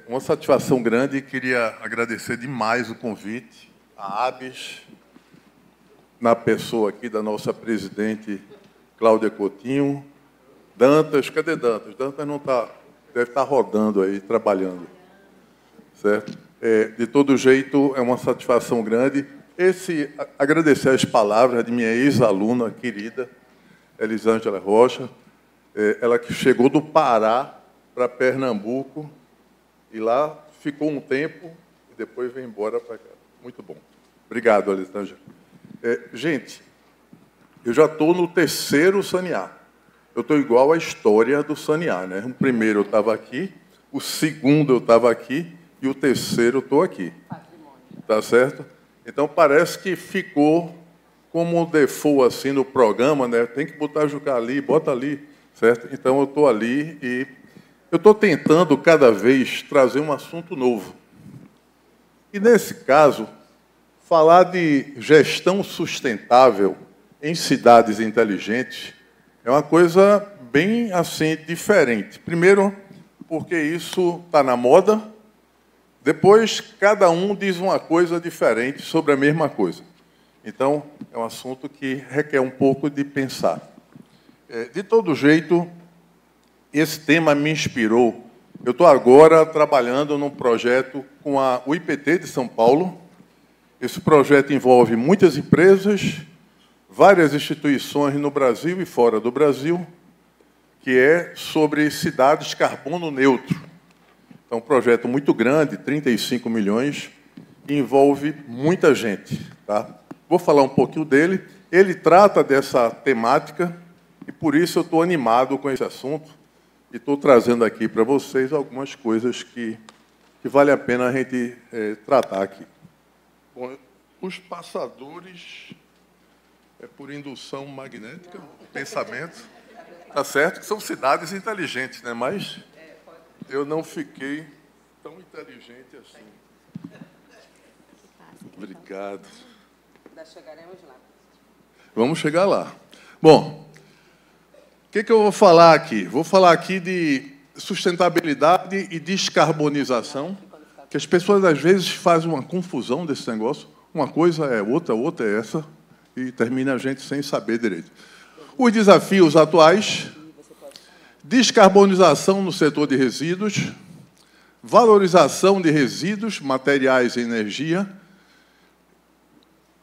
Uma satisfação grande e queria agradecer demais o convite à ABES, na pessoa aqui da nossa presidente Cláudia Coutinho. Dantas, cadê Dantas? Dantas não está, deve estar rodando aí, trabalhando, certo? De todo jeito, é uma satisfação grande. Agradecer as palavras de minha ex-aluna querida, Elisângela Rocha, ela que chegou do Pará para Pernambuco, e lá ficou um tempo e depois veio embora para cá. Muito bom. Obrigado, Elisângela. Gente, eu já estou no terceiro sanear. Eu estou igual à história do sanear, né? O primeiro eu estava aqui, o segundo eu estava aqui e o terceiro eu estou aqui. Tá certo? Então, parece que ficou como um default assim no programa, né? Tem que botar Jucá ali, bota ali, certo? Então, eu estou ali e eu estou tentando, cada vez, trazer um assunto novo. E, nesse caso, falar de gestão sustentável em cidades inteligentes é uma coisa bem, assim, diferente. Primeiro, porque isso está na moda. Depois, cada um diz uma coisa diferente sobre a mesma coisa. Então, é um assunto que requer um pouco de pensar. De todo jeito, esse tema me inspirou. Eu estou agora trabalhando num projeto com o IPT de São Paulo. Esse projeto envolve muitas empresas, várias instituições no Brasil e fora do Brasil, que é sobre cidades carbono neutro. É um projeto muito grande, 35 milhões, e envolve muita gente. Tá? Vou falar um pouquinho dele. Ele trata dessa temática e, por isso, eu estou animado com esse assunto e estou trazendo aqui para vocês algumas coisas que vale a pena a gente tratar aqui. Bom, os passadores por indução magnética, pensamento, tá certo que são cidades inteligentes, né? Mas eu não fiquei tão inteligente assim. Obrigado. Ainda chegaremos lá. Vamos chegar lá. Bom, o que eu vou falar aqui? Vou falar aqui de sustentabilidade e descarbonização, que as pessoas, às vezes, fazem uma confusão desse negócio. Uma coisa é outra, outra é essa, e termina a gente sem saber direito. Os desafios atuais: descarbonização no setor de resíduos, valorização de resíduos, materiais e energia.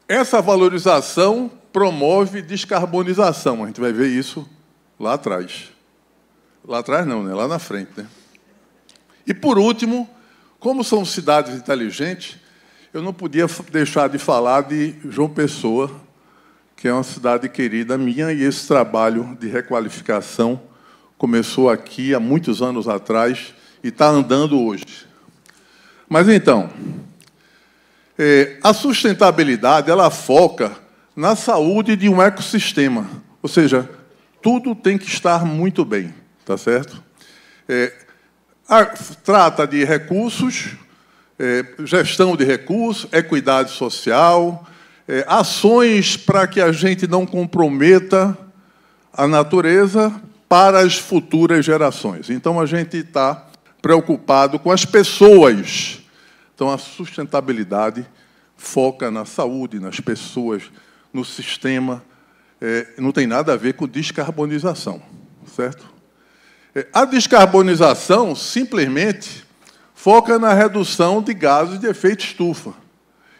Essa valorização promove descarbonização. A gente vai ver isso lá atrás. Lá atrás não, né? Lá na frente, né? E, por último, como são cidades inteligentes, eu não podia deixar de falar de João Pessoa, que é uma cidade querida minha, e esse trabalho de requalificação começou aqui há muitos anos atrás e está andando hoje. Mas, então, a sustentabilidade, ela foca na saúde de um ecossistema. Ou seja, tudo tem que estar muito bem, tá certo? Trata de recursos, gestão de recursos, equidade social, ações para que a gente não comprometa a natureza para as futuras gerações. Então, a gente está preocupado com as pessoas. Então, a sustentabilidade foca na saúde, nas pessoas, no sistema. Não tem nada a ver com descarbonização, certo? A descarbonização, simplesmente, foca na redução de gases de efeito estufa.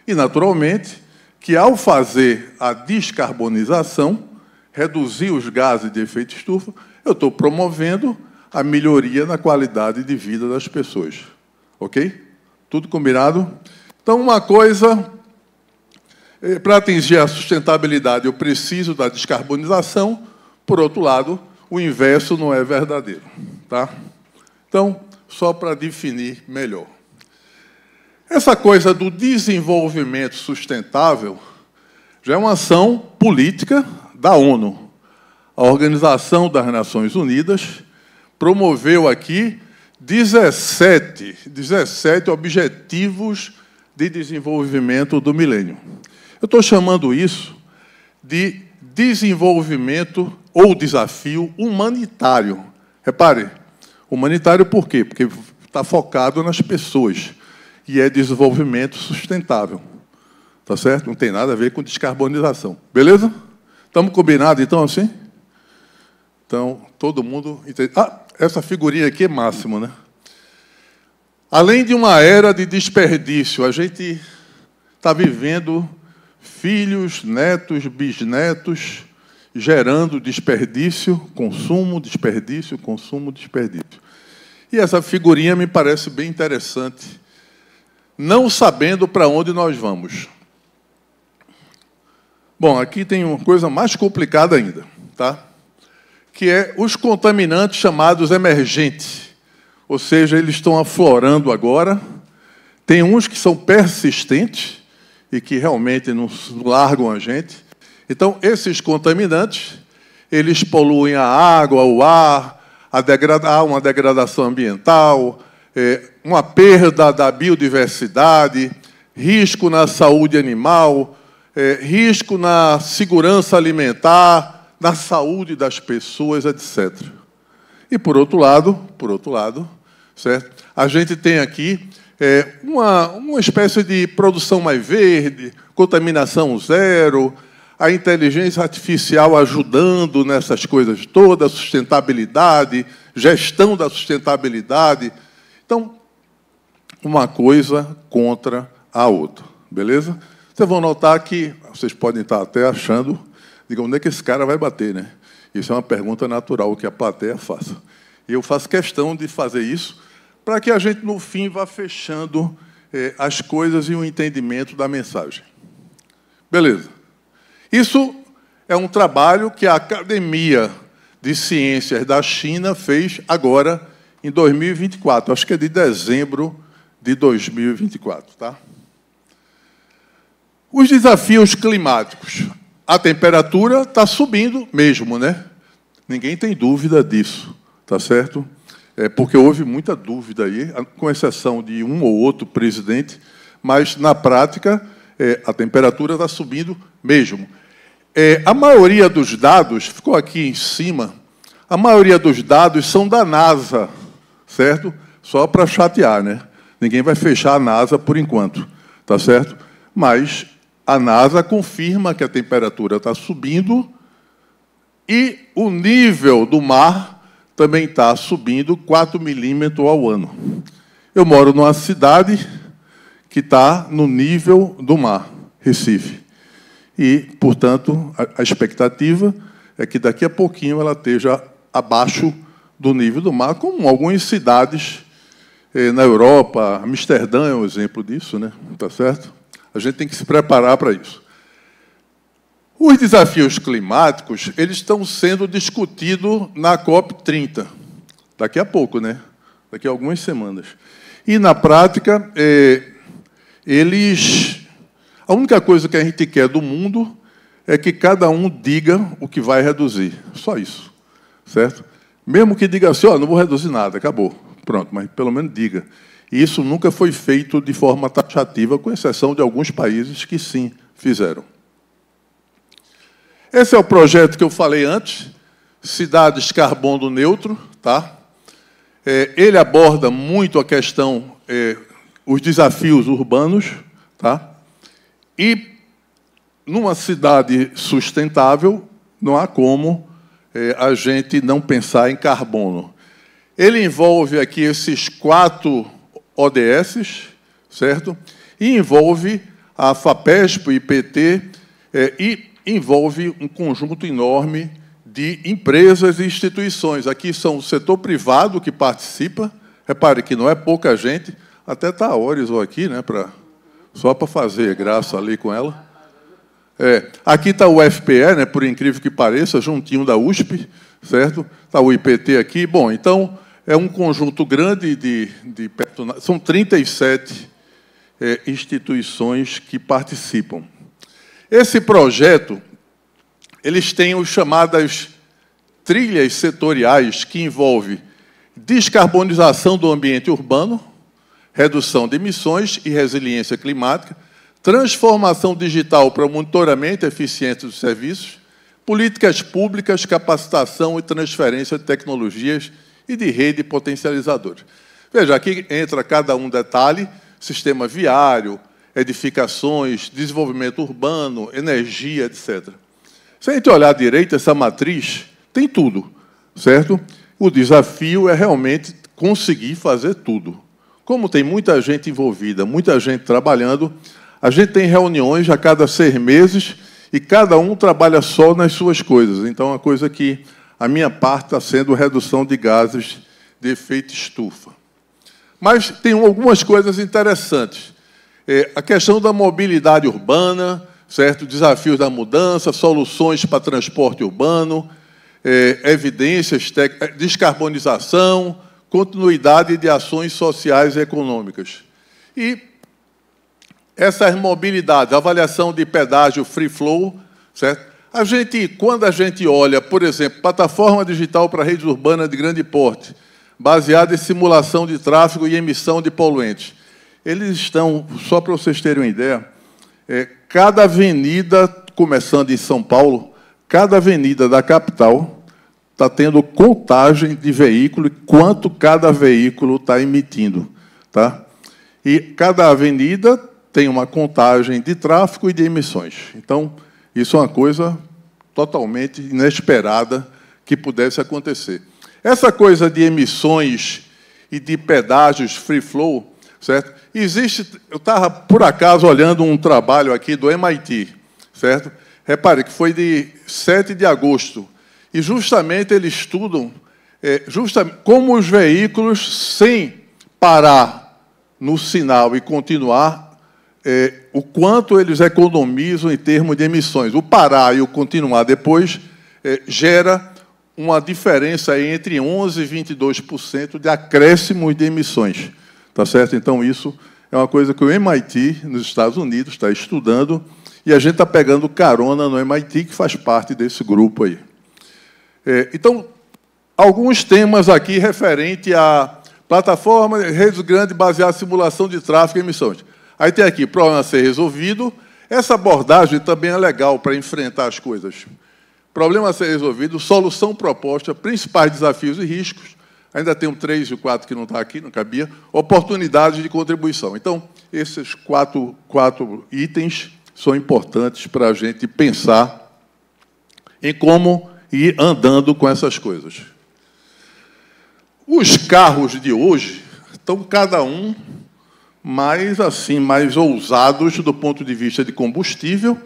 E, naturalmente, que, ao fazer a descarbonização, reduzir os gases de efeito estufa, eu estou promovendo a melhoria na qualidade de vida das pessoas. Ok? Tudo combinado? Então, uma coisa, para atingir a sustentabilidade, eu preciso da descarbonização. Por outro lado, o inverso não é verdadeiro. Tá? Então, só para definir melhor. Essa coisa do desenvolvimento sustentável já é uma ação política da ONU. A Organização das Nações Unidas promoveu aqui 17 objetivos de desenvolvimento do milênio. Eu estou chamando isso de desenvolvimento ou desafio humanitário. Repare, humanitário por quê? Porque está focado nas pessoas e é desenvolvimento sustentável. Tá certo? Não tem nada a ver com descarbonização. Beleza? Estamos combinados, então, assim? Então, todo mundo entende. Ah, essa figurinha aqui é máxima, né? Além de uma era de desperdício, a gente está vivendo filhos, netos, bisnetos, gerando desperdício, consumo, desperdício, consumo, desperdício. E essa figurinha me parece bem interessante, não sabendo para onde nós vamos. Bom, aqui tem uma coisa mais complicada ainda, tá? Que é os contaminantes chamados emergentes. Ou seja, eles estão aflorando agora. Tem uns que são persistentes e que realmente não largam a gente. Então, esses contaminantes, eles poluem a água, o ar, há uma degradação ambiental, uma perda da biodiversidade, risco na saúde animal, risco na segurança alimentar, na saúde das pessoas, etc. E, por outro lado, certo? A gente tem aqui uma espécie de produção mais verde, contaminação zero, a inteligência artificial ajudando nessas coisas todas, sustentabilidade, gestão da sustentabilidade. Então, uma coisa contra a outra, beleza? Vocês vão notar que, vocês podem estar até achando, digam, onde é que esse cara vai bater, né? Isso é uma pergunta natural que a plateia faça. E eu faço questão de fazer isso para que a gente, no fim, vá fechando as coisas e o entendimento da mensagem. Beleza. Isso é um trabalho que a Academia de Ciências da China fez agora, em 2024. Acho que é de dezembro de 2024, tá? Os desafios climáticos. A temperatura está subindo mesmo, né? Ninguém tem dúvida disso, tá certo? Porque houve muita dúvida aí, com exceção de um ou outro presidente, mas, na prática, a temperatura está subindo mesmo. A maioria dos dados, ficou aqui em cima, a maioria dos dados são da NASA, certo? Só para chatear, né? Ninguém vai fechar a NASA por enquanto, tá certo? Mas a NASA confirma que a temperatura está subindo e o nível do mar também está subindo 4 milímetros ao ano. Eu moro numa cidade que está no nível do mar, Recife. E, portanto, a expectativa é que daqui a pouquinho ela esteja abaixo do nível do mar, como algumas cidades na Europa. Amsterdã é um exemplo disso, né? Tá certo? A gente tem que se preparar para isso. Os desafios climáticos, eles estão sendo discutidos na COP30, daqui a pouco, né? Daqui a algumas semanas. E, na prática, a única coisa que a gente quer do mundo é que cada um diga o que vai reduzir. Só isso, certo? Mesmo que diga assim, não vou reduzir nada, acabou. Pronto, mas pelo menos diga. E isso nunca foi feito de forma taxativa, com exceção de alguns países que sim fizeram. Esse é o projeto que eu falei antes, Cidades Carbono Neutro, tá? Ele aborda muito a questão, os desafios urbanos, tá? E, numa cidade sustentável, não há como a gente não pensar em carbono. Ele envolve aqui esses 4 ODS, certo? E envolve a FAPESP, o IPT, e envolve um conjunto enorme de empresas e instituições. Aqui são o setor privado que participa. Repare que não é pouca gente. Até está a Horizon aqui, né, só para fazer graça ali com ela. Aqui está o FPE, né, por incrível que pareça, juntinho da USP, certo? Está o IPT aqui. Bom, então, é um conjunto grande de personagens. São 37 instituições que participam. Esse projeto, eles têm os chamadas trilhas setoriais, que envolve descarbonização do ambiente urbano, redução de emissões e resiliência climática, transformação digital para monitoramento e eficiência dos serviços, políticas públicas, capacitação e transferência de tecnologias e de rede potencializadora. Veja, aqui entra cada um detalhe: sistema viário, edificações, desenvolvimento urbano, energia, etc. Se a gente olhar direito, essa matriz tem tudo, certo? O desafio é realmente conseguir fazer tudo. Como tem muita gente envolvida, muita gente trabalhando, a gente tem reuniões a cada 6 meses e cada um trabalha só nas suas coisas. Então, é uma coisa que a minha parte está sendo redução de gases de efeito estufa. Mas tem algumas coisas interessantes. A questão da mobilidade urbana, certo? Desafios da mudança, soluções para transporte urbano, evidências, descarbonização, continuidade de ações sociais e econômicas. E essas mobilidades, avaliação de pedágio free flow, certo? Quando a gente olha, por exemplo, plataforma digital para redes urbanas de grande porte, baseada em simulação de tráfego e emissão de poluentes. Eles estão, só para vocês terem uma ideia, cada avenida, começando em São Paulo, cada avenida da capital está tendo contagem de veículo e quanto cada veículo está emitindo. Tá? E cada avenida tem uma contagem de tráfego e de emissões. Então, isso é uma coisa totalmente inesperada que pudesse acontecer. Essa coisa de emissões e de pedágios free flow, certo? Eu estava, por acaso, olhando um trabalho aqui do MIT, certo? Repare que foi de 7 de agosto. E, justamente, eles estudam como os veículos, sem parar no sinal e continuar, o quanto eles economizam em termos de emissões. O parar e o continuar depois gera uma diferença aí entre 11% e 22% de acréscimo de emissões. Tá certo? Então, isso é uma coisa que o MIT, nos Estados Unidos, está estudando, e a gente está pegando carona no MIT, que faz parte desse grupo aí. Então, alguns temas aqui referente à plataforma, redes grandes baseadas em simulação de tráfego e emissões. Aí tem aqui, problema a ser resolvido. Essa abordagem também é legal para enfrentar as coisas. Problema a ser resolvido, solução proposta, principais desafios e riscos. Ainda tem o 3 e o 4 que não está aqui, não cabia. Oportunidades de contribuição. Então, esses quatro itens são importantes para a gente pensar em como ir andando com essas coisas. Os carros de hoje estão cada um mais ousados do ponto de vista de combustível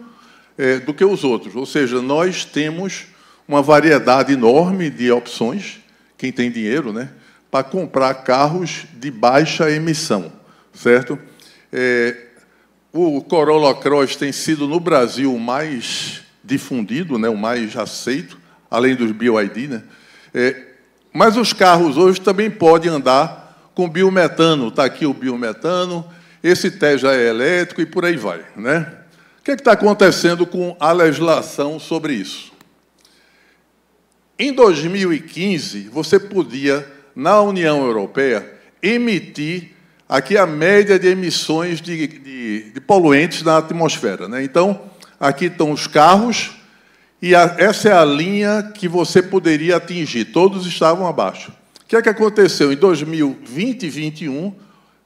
do que os outros. Ou seja, nós temos uma variedade enorme de opções, quem tem dinheiro, né, para comprar carros de baixa emissão, certo? O Corolla Cross tem sido, no Brasil, o mais difundido, né, o mais aceito, além dos BYD, né? Mas os carros hoje também podem andar com biometano. Está aqui o biometano, esse Teja é elétrico e por aí vai, né? O que está acontecendo com a legislação sobre isso? Em 2015, você podia, na União Europeia, emitir aqui a média de emissões de poluentes na atmosfera, né? Então, aqui estão os carros, e essa é a linha que você poderia atingir. Todos estavam abaixo. O que é que aconteceu? Em 2020 e 2021,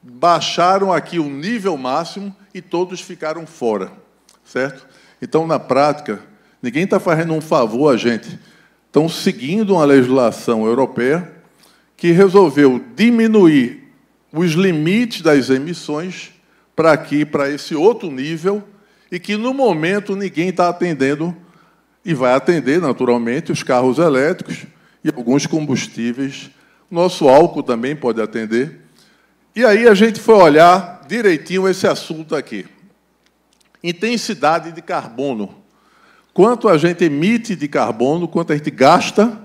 baixaram aqui o nível máximo e todos ficaram fora, certo? Então, na prática, ninguém está fazendo um favor a gente. Estão seguindo uma legislação europeia que resolveu diminuir os limites das emissões para esse outro nível, e que, no momento, ninguém está atendendo, e vai atender, naturalmente, os carros elétricos e alguns combustíveis. Nosso álcool também pode atender. E aí a gente foi olhar direitinho esse assunto aqui. Intensidade de carbono. Quanto a gente emite de carbono, quanto a gente gasta,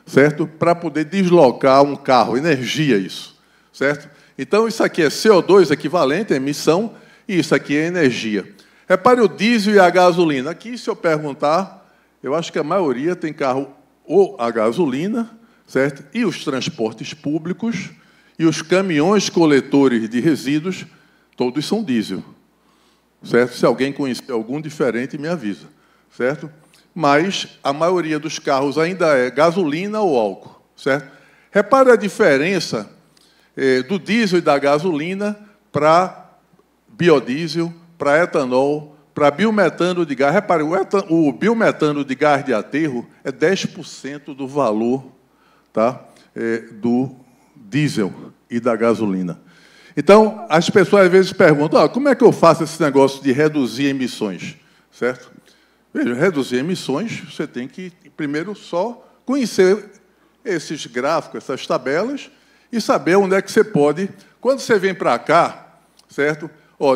certo? Para poder deslocar um carro, energia isso, certo? Então, isso aqui é CO2 equivalente à emissão, e isso aqui é energia. Repare o diesel e a gasolina. Aqui, se eu perguntar, eu acho que a maioria tem carro ou a gasolina, certo? E os transportes públicos e os caminhões coletores de resíduos, todos são diesel, certo? Se alguém conhecer algum diferente, me avisa, certo? Mas a maioria dos carros ainda é gasolina ou álcool, certo? Repare a diferença do diesel e da gasolina para biodiesel, para etanol, para biometano de gás. Repare, o biometano de gás de aterro é 10% do valor, tá, do diesel e da gasolina. Então, as pessoas às vezes perguntam, como é que eu faço esse negócio de reduzir emissões? Certo? Veja, reduzir emissões, você tem que, primeiro, só conhecer esses gráficos, essas tabelas, e saber onde é que você pode. Quando você vem para cá, certo?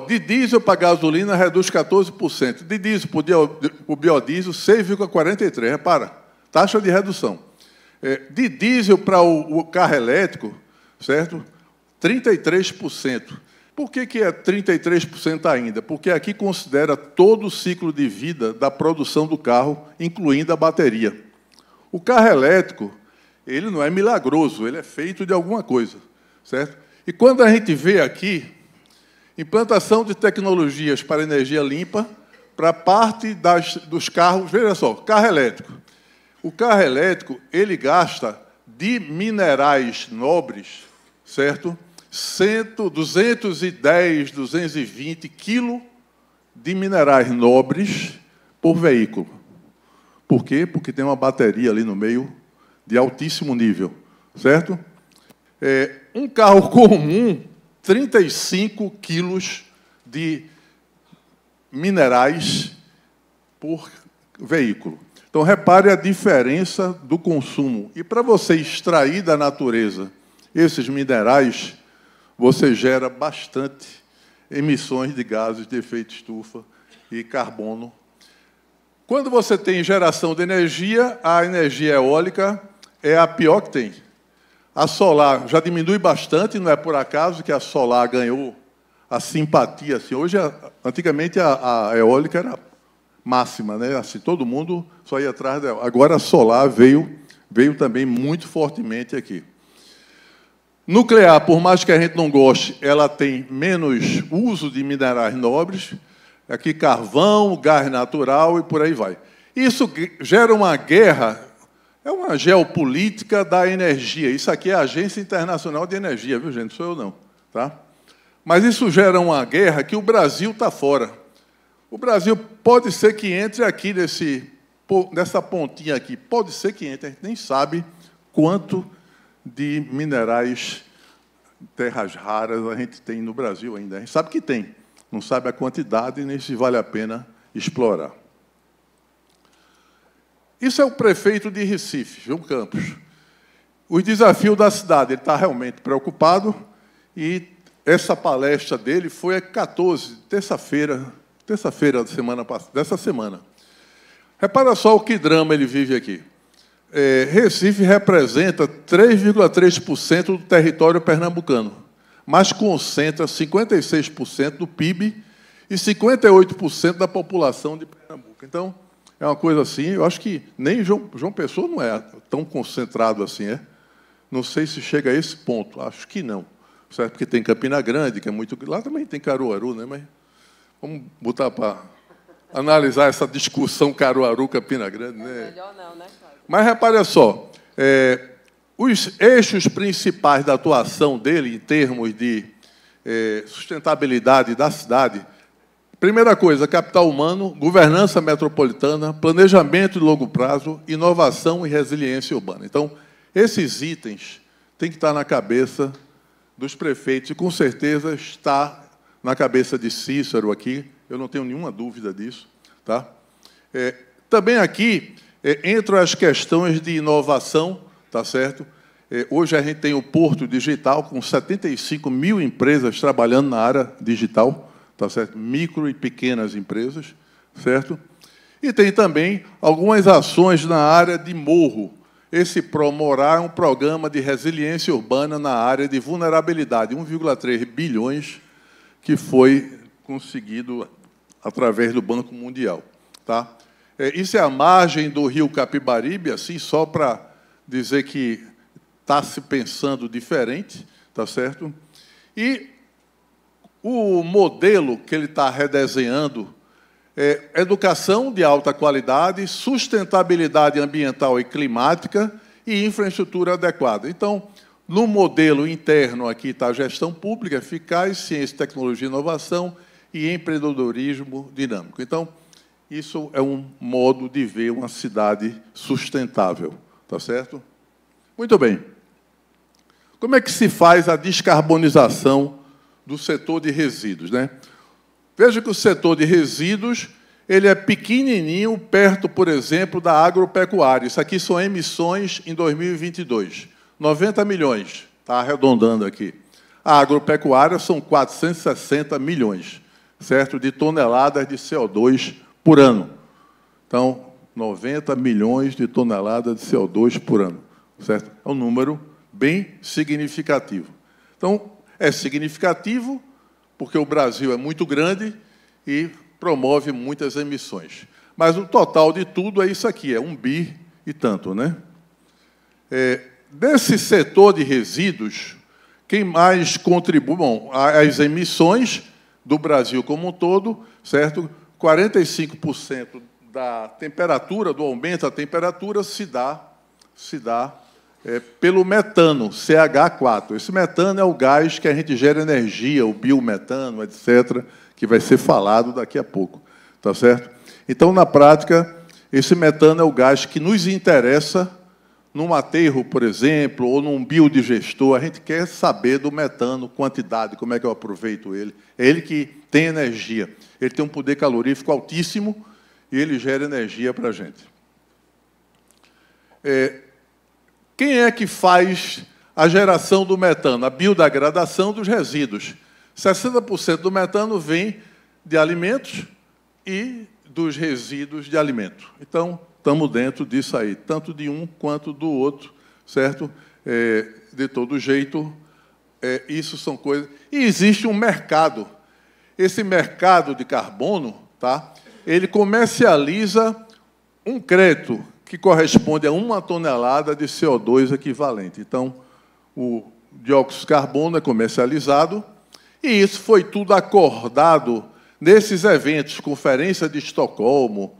De diesel para gasolina reduz 14%. De diesel para o biodiesel, 6,43%. Repara, taxa de redução. De diesel para o carro elétrico, certo? 33%. Por que é 33% ainda? Porque aqui considera todo o ciclo de vida da produção do carro, incluindo a bateria. O carro elétrico, ele não é milagroso, ele é feito de alguma coisa, certo? E quando a gente vê aqui, implantação de tecnologias para energia limpa, para parte dos carros, veja só, carro elétrico. O carro elétrico, ele gasta de minerais nobres, certo? 210, 220 quilos de minerais nobres por veículo. Por quê? Porque tem uma bateria ali no meio de altíssimo nível, certo? Um carro comum, 35 quilos de minerais por veículo. Então, repare a diferença do consumo. E para você extrair da natureza esses minerais, você gera bastante emissões de gases de efeito estufa e carbono. Quando você tem geração de energia, a energia eólica é a pior que tem. A solar já diminui bastante, não é por acaso que a solar ganhou a simpatia. Assim, hoje, antigamente, a eólica era máxima, né? Assim, todo mundo só ia atrás dela. Agora, a solar veio também muito fortemente aqui. Nuclear, por mais que a gente não goste, ela tem menos uso de minerais nobres. Aqui, carvão, gás natural e por aí vai. Isso gera uma guerra, é uma geopolítica da energia. Isso aqui é a Agência Internacional de Energia, viu, gente? Não sou eu, não. Tá? Mas isso gera uma guerra que o Brasil está fora. O Brasil pode ser que entre aqui nessa pontinha aqui. Pode ser que entre, a gente nem sabe quanto de minerais, terras raras a gente tem no Brasil ainda. A gente sabe que tem, não sabe a quantidade nem se vale a pena explorar. Isso é o prefeito de Recife, João Campos. Os desafios da cidade, ele está realmente preocupado, e essa palestra dele foi a 14, terça-feira dessa semana. Repara só o que drama ele vive aqui. Recife representa 3,3% do território pernambucano, mas concentra 56% do PIB e 58% da população de Pernambuco. Então, é uma coisa assim, eu acho que nem João Pessoa não é tão concentrado assim, é? Não sei se chega a esse ponto, acho que não. Certo? Porque tem Campina Grande, que é muito... Lá também tem Caruaru, né? Mas vamos botar para analisar essa discussão Caruaru-Campina Grande, né? Melhor não, né, Cláudio? Mas repare só, os eixos principais da atuação dele, em termos de sustentabilidade da cidade, primeira coisa, capital humano, governança metropolitana, planejamento de longo prazo, inovação e resiliência urbana. Então, esses itens têm que estar na cabeça dos prefeitos, e com certeza está na cabeça de Cícero aqui, eu não tenho nenhuma dúvida disso. Tá? Também aqui entram as questões de inovação, tá certo? Hoje a gente tem o Porto Digital, com 75 mil empresas trabalhando na área digital, tá certo? Micro e pequenas empresas, certo? E tem também algumas ações na área de morro. Esse Promorar é um programa de resiliência urbana na área de vulnerabilidade, 1,3 bilhões, que foi conseguido através do Banco Mundial. Tá? Isso é a margem do rio Capibaribe, assim, só para dizer que está se pensando diferente, tá certo? E o modelo que ele está redesenhando é educação de alta qualidade, sustentabilidade ambiental e climática e infraestrutura adequada. Então, No modelo interno, aqui está a gestão pública eficaz, ciência, tecnologia e inovação e empreendedorismo dinâmico. Então, isso é um modo de ver uma cidade sustentável, tá certo? Muito bem. Como é que se faz a descarbonização do setor de resíduos, né? Veja que o setor de resíduos ele é pequenininho, perto, por exemplo, da agropecuária. Isso aqui são emissões em 2022. 90 milhões, está arredondando aqui. A agropecuária são 460 milhões, certo? De toneladas de CO2 por ano. Então, 90 milhões de toneladas de CO2 por ano, certo? É um número bem significativo. Então, é significativo porque o Brasil é muito grande e promove muitas emissões. Mas o total de tudo é isso aqui, é 1 bi e tanto, né? Desse setor de resíduos, quem mais contribui? Bom, as emissões do Brasil como um todo, certo? 45% da temperatura, do aumento da temperatura, se dá pelo metano, CH4. Esse metano é o gás que a gente gera energia, o biometano, etc., que vai ser falado daqui a pouco, tá certo? Então, na prática, esse metano é o gás que nos interessa num aterro, por exemplo, ou num biodigestor. A gente quer saber do metano, quantidade, como é que eu aproveito ele. É ele que tem energia. Ele tem um poder calorífico altíssimo e ele gera energia para a gente. Quem é que faz a geração do metano? A biodegradação dos resíduos. 60% do metano vem de alimentos e dos resíduos de alimento. Então, estamos dentro disso aí, tanto de um quanto do outro, certo? De todo jeito, isso são coisas... E existe um mercado. Esse mercado de carbono, tá? Ele comercializa um crédito que corresponde a 1 tonelada de CO2 equivalente. Então, o dióxido de carbono é comercializado, e isso foi tudo acordado nesses eventos, Conferência de Estocolmo,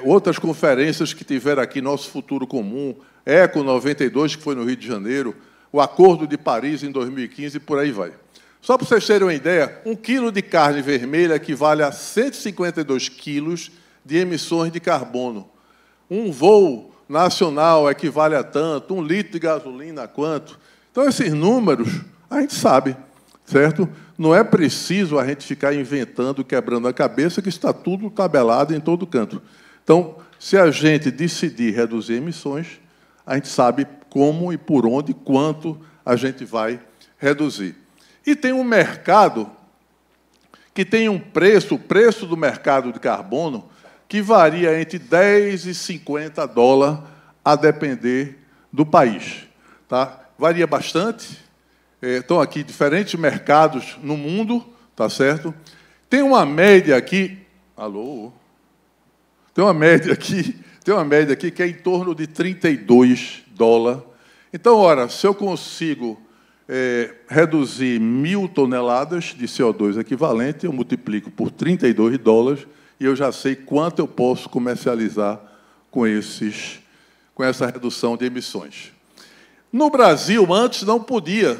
outras conferências que tiveram aqui, Nosso Futuro Comum, ECO 92, que foi no Rio de Janeiro, o Acordo de Paris em 2015, e por aí vai. Só para vocês terem uma ideia, 1 quilo de carne vermelha equivale a 152 quilos de emissões de carbono. Um voo nacional equivale a tanto, 1 litro de gasolina a quanto. Então, esses números, a gente sabe, certo? Não é preciso a gente ficar inventando, quebrando a cabeça, que está tudo tabelado em todo canto. Então, se a gente decidir reduzir emissões, a gente sabe como e por onde, quanto a gente vai reduzir. E tem um mercado que tem um preço, o preço do mercado de carbono, que varia entre 10 e 50 dólares, a depender do país. Tá? Varia bastante. Estão aqui diferentes mercados no mundo, tá certo? Tem uma média aqui... Alô? Tem uma média aqui que é em torno de 32 dólares. Então, ora, se eu consigo reduzir 1.000 toneladas de CO2 equivalente, eu multiplico por 32 dólares e eu já sei quanto eu posso comercializar com essa redução de emissões. No Brasil, antes não podia,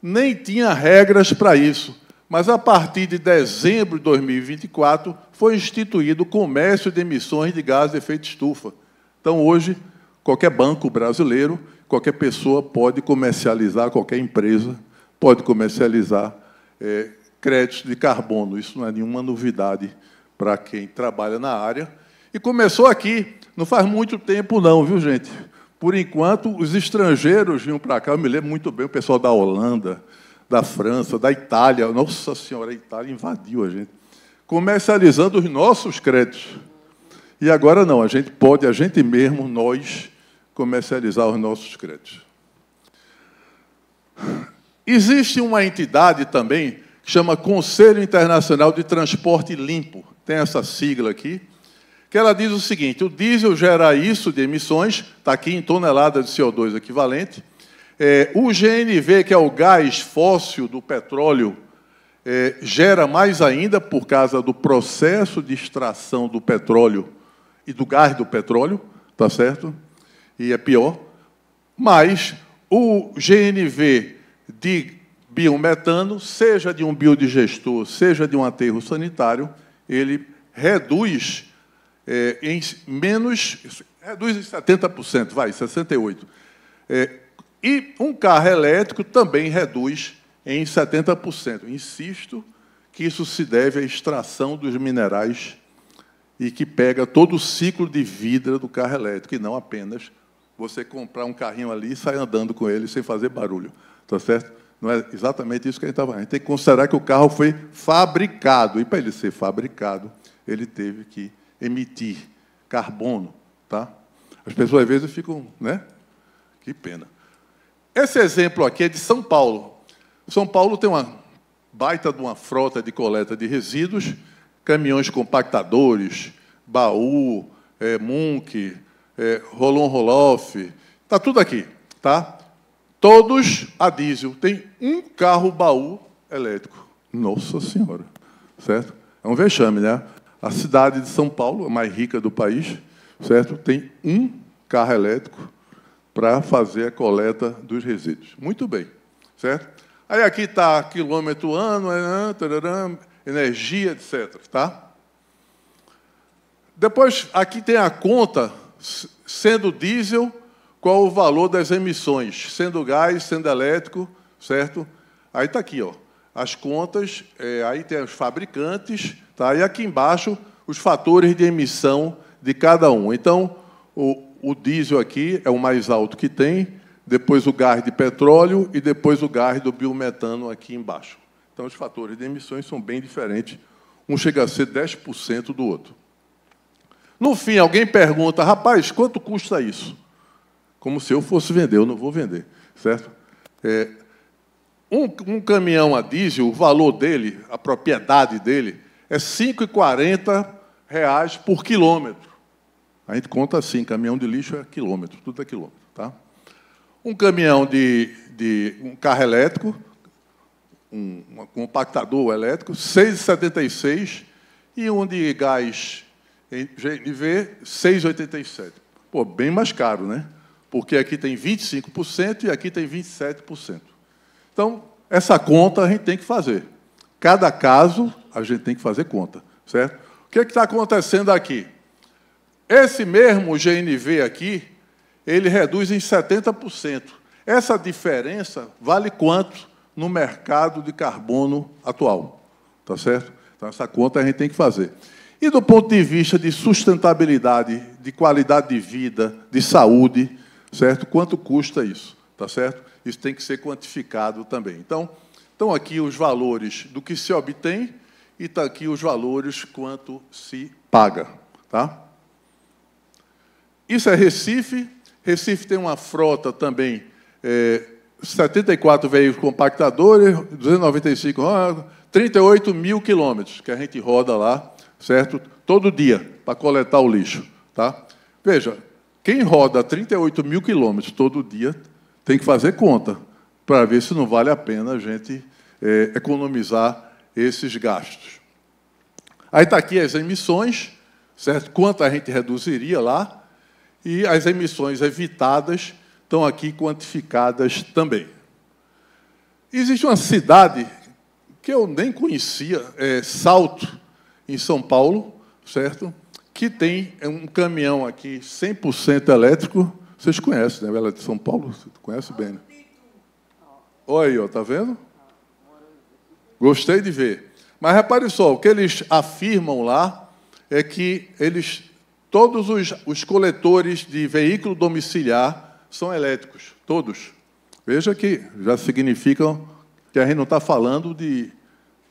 nem tinha regras para isso, mas a partir de dezembro de 2024 foi instituído o comércio de emissões de gases de efeito estufa. Então, hoje, qualquer banco brasileiro, qualquer pessoa pode comercializar, qualquer empresa pode comercializar créditos de carbono. Isso não é nenhuma novidade para quem trabalha na área. E começou aqui, não faz muito tempo não, viu, gente? Por enquanto, os estrangeiros vinham para cá, eu me lembro muito bem, o pessoal da Holanda, da França, da Itália, nossa senhora, a Itália invadiu a gente, comercializando os nossos créditos. E agora não, a gente mesmo, nós, comercializar os nossos créditos. Existe uma entidade também que chama Conselho Internacional de Transporte Limpo, tem essa sigla aqui, que ela diz o seguinte: o diesel gera isso de emissões, está aqui em toneladas de CO2 equivalente, o GNV, que é o gás fóssil do petróleo, gera mais ainda por causa do processo de extração do petróleo e do gás do petróleo, tá certo? E é pior. Mas o GNV de biometano, seja de um biodigestor, seja de um aterro sanitário, ele reduz reduz em 70%, vai, 68%. E um carro elétrico também reduz em 70%. Insisto que isso se deve à extração dos minerais e que pega todo o ciclo de vida do carro elétrico, e não apenas você comprar um carrinho ali e sair andando com ele sem fazer barulho. Tá certo? Não é exatamente isso que a gente está falando. A gente tem que considerar que o carro foi fabricado, e para ele ser fabricado, ele teve que emitir carbono. Tá? As pessoas, às vezes, ficam... né? Que pena. Esse exemplo aqui é de São Paulo. São Paulo tem uma baita de uma frota de coleta de resíduos, caminhões compactadores, baú, Munk, Rolon Roloff, está tudo aqui, tá? Todos a diesel. Tem um carro baú elétrico. Nossa Senhora, certo? É um vexame, né? A cidade de São Paulo, a mais rica do país, certo? Tem um carro elétrico para fazer a coleta dos resíduos. Muito bem, certo? Aí aqui está quilômetro ano, energia, etc. Tá? Depois, aqui tem a conta, sendo diesel, qual o valor das emissões, sendo gás, sendo elétrico, certo? Aí está aqui, ó, as contas, aí tem os fabricantes, tá? E aqui embaixo, os fatores de emissão de cada um. Então, o diesel aqui é o mais alto que tem, depois o gás de petróleo e depois o gás do biometano aqui embaixo. Então, os fatores de emissões são bem diferentes. Um chega a ser 10% do outro. No fim, alguém pergunta, rapaz, quanto custa isso? Como se eu fosse vender, eu não vou vender, certo? Um caminhão a diesel, o valor dele, a propriedade dele, é R$ 5,40 por quilômetro. A gente conta assim, caminhão de lixo é quilômetro, tudo é quilômetro, tá? Um caminhão um carro elétrico, um compactador elétrico, R$ 6,76, e um de gás em GNV, R$ 6,87. Pô, bem mais caro, né? Porque aqui tem 25% e aqui tem 27%. Então, essa conta a gente tem que fazer. Cada caso, a gente tem que fazer conta, certo? O que está acontecendo aqui? Esse mesmo GNV aqui, ele reduz em 70%. Essa diferença vale quanto no mercado de carbono atual? Tá certo? Então, essa conta a gente tem que fazer. E do ponto de vista de sustentabilidade, de qualidade de vida, de saúde, certo? Quanto custa isso? Tá certo? Isso tem que ser quantificado também. Então, estão aqui os valores do que se obtém e está aqui os valores quanto se paga. Tá? Isso é Recife. Recife tem uma frota também, 74 veículos compactadores, 295, 38 mil quilômetros que a gente roda lá, certo? Todo dia, para coletar o lixo. Tá? Veja, quem roda 38 mil quilômetros todo dia tem que fazer conta para ver se não vale a pena a gente economizar esses gastos. Aí está aqui as emissões, certo? Quanto a gente reduziria lá, e as emissões evitadas estão aqui quantificadas também. Existe uma cidade que eu nem conhecia, Salto, em São Paulo, certo? Que tem um caminhão aqui 100% elétrico. Vocês conhecem, né? Ela é de São Paulo, você conhece bem, né? Olha aí, ó, tá vendo? Gostei de ver. Mas repare só, o que eles afirmam lá é que todos os coletores de veículo domiciliar são elétricos, todos. Veja que já significa que a gente não está falando de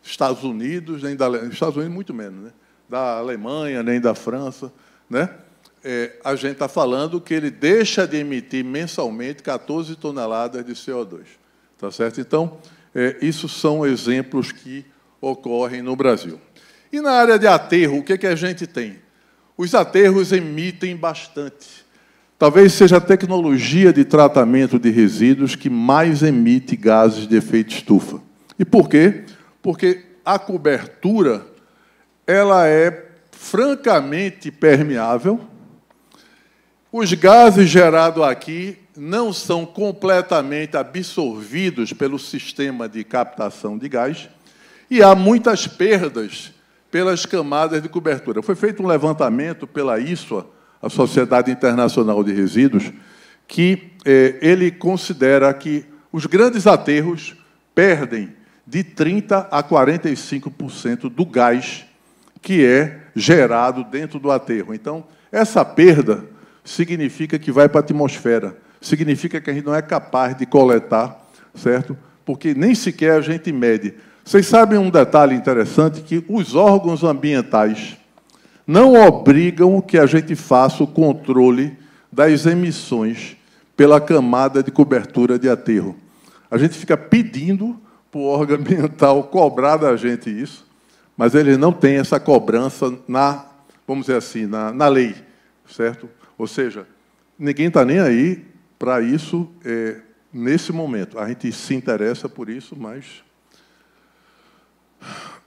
Estados Unidos, nem Estados Unidos muito menos, né? Da Alemanha, nem da França, né? A gente está falando que ele deixa de emitir mensalmente 14 toneladas de CO2. Tá certo? Então, isso são exemplos que ocorrem no Brasil. E na área de aterro, o que a gente tem? Os aterros emitem bastante. Talvez seja a tecnologia de tratamento de resíduos que mais emite gases de efeito estufa. E por quê? Porque a cobertura ela é francamente permeável. Os gases gerados aqui não são completamente absorvidos pelo sistema de captação de gás e há muitas perdas pelas camadas de cobertura. Foi feito um levantamento pela ISOA, a Sociedade Internacional de Resíduos, que ele considera que os grandes aterros perdem de 30% a 45% do gás que é gerado dentro do aterro. Então, essa perda significa que vai para a atmosfera, significa que a gente não é capaz de coletar, certo? Porque nem sequer a gente mede. Vocês sabem um detalhe interessante, que os órgãos ambientais não obrigam que a gente faça o controle das emissões pela camada de cobertura de aterro. A gente fica pedindo para o órgão ambiental cobrar da gente isso, mas eles não têm essa cobrança na, vamos dizer assim, na lei, certo? Ou seja, ninguém está nem aí para isso nesse momento. A gente se interessa por isso, mas...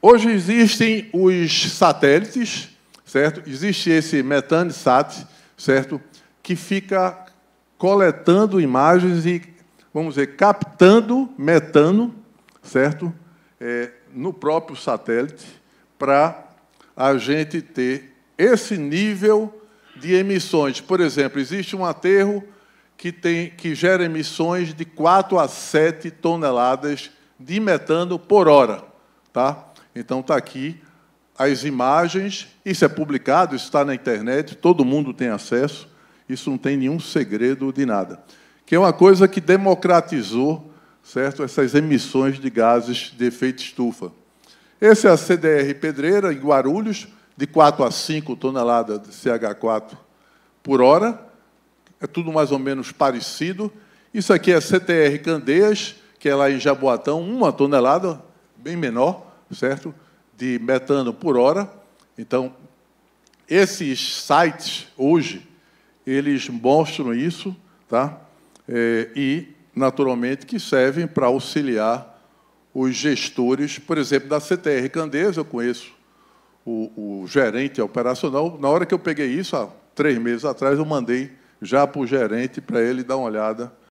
Hoje existem os satélites, certo? Existe esse MethaneSat, certo? Que fica coletando imagens e, vamos dizer, captando metano, certo? No próprio satélite, para a gente ter esse nível de emissões. Por exemplo, existe um aterro que gera emissões de 4 a 7 toneladas de metano por hora. Tá? Então, está aqui as imagens, isso é publicado, isso está na internet, todo mundo tem acesso, isso não tem nenhum segredo de nada. Que é uma coisa que democratizou, certo, essas emissões de gases de efeito estufa. Esse é a CDR Pedreira, em Guarulhos, de 4 a 5 toneladas de CH4 por hora, é tudo mais ou menos parecido. Isso aqui é a CTR Candeias, que é lá em Jaboatão, 1 tonelada, bem menor, certo? De metano por hora. Então, esses sites, hoje, eles mostram isso, tá? E, naturalmente, que servem para auxiliar os gestores, por exemplo, da CTR Candeias, eu conheço o gerente operacional. Na hora que eu peguei isso, há 3 meses atrás, eu mandei já para o gerente, para ele dar uma olhada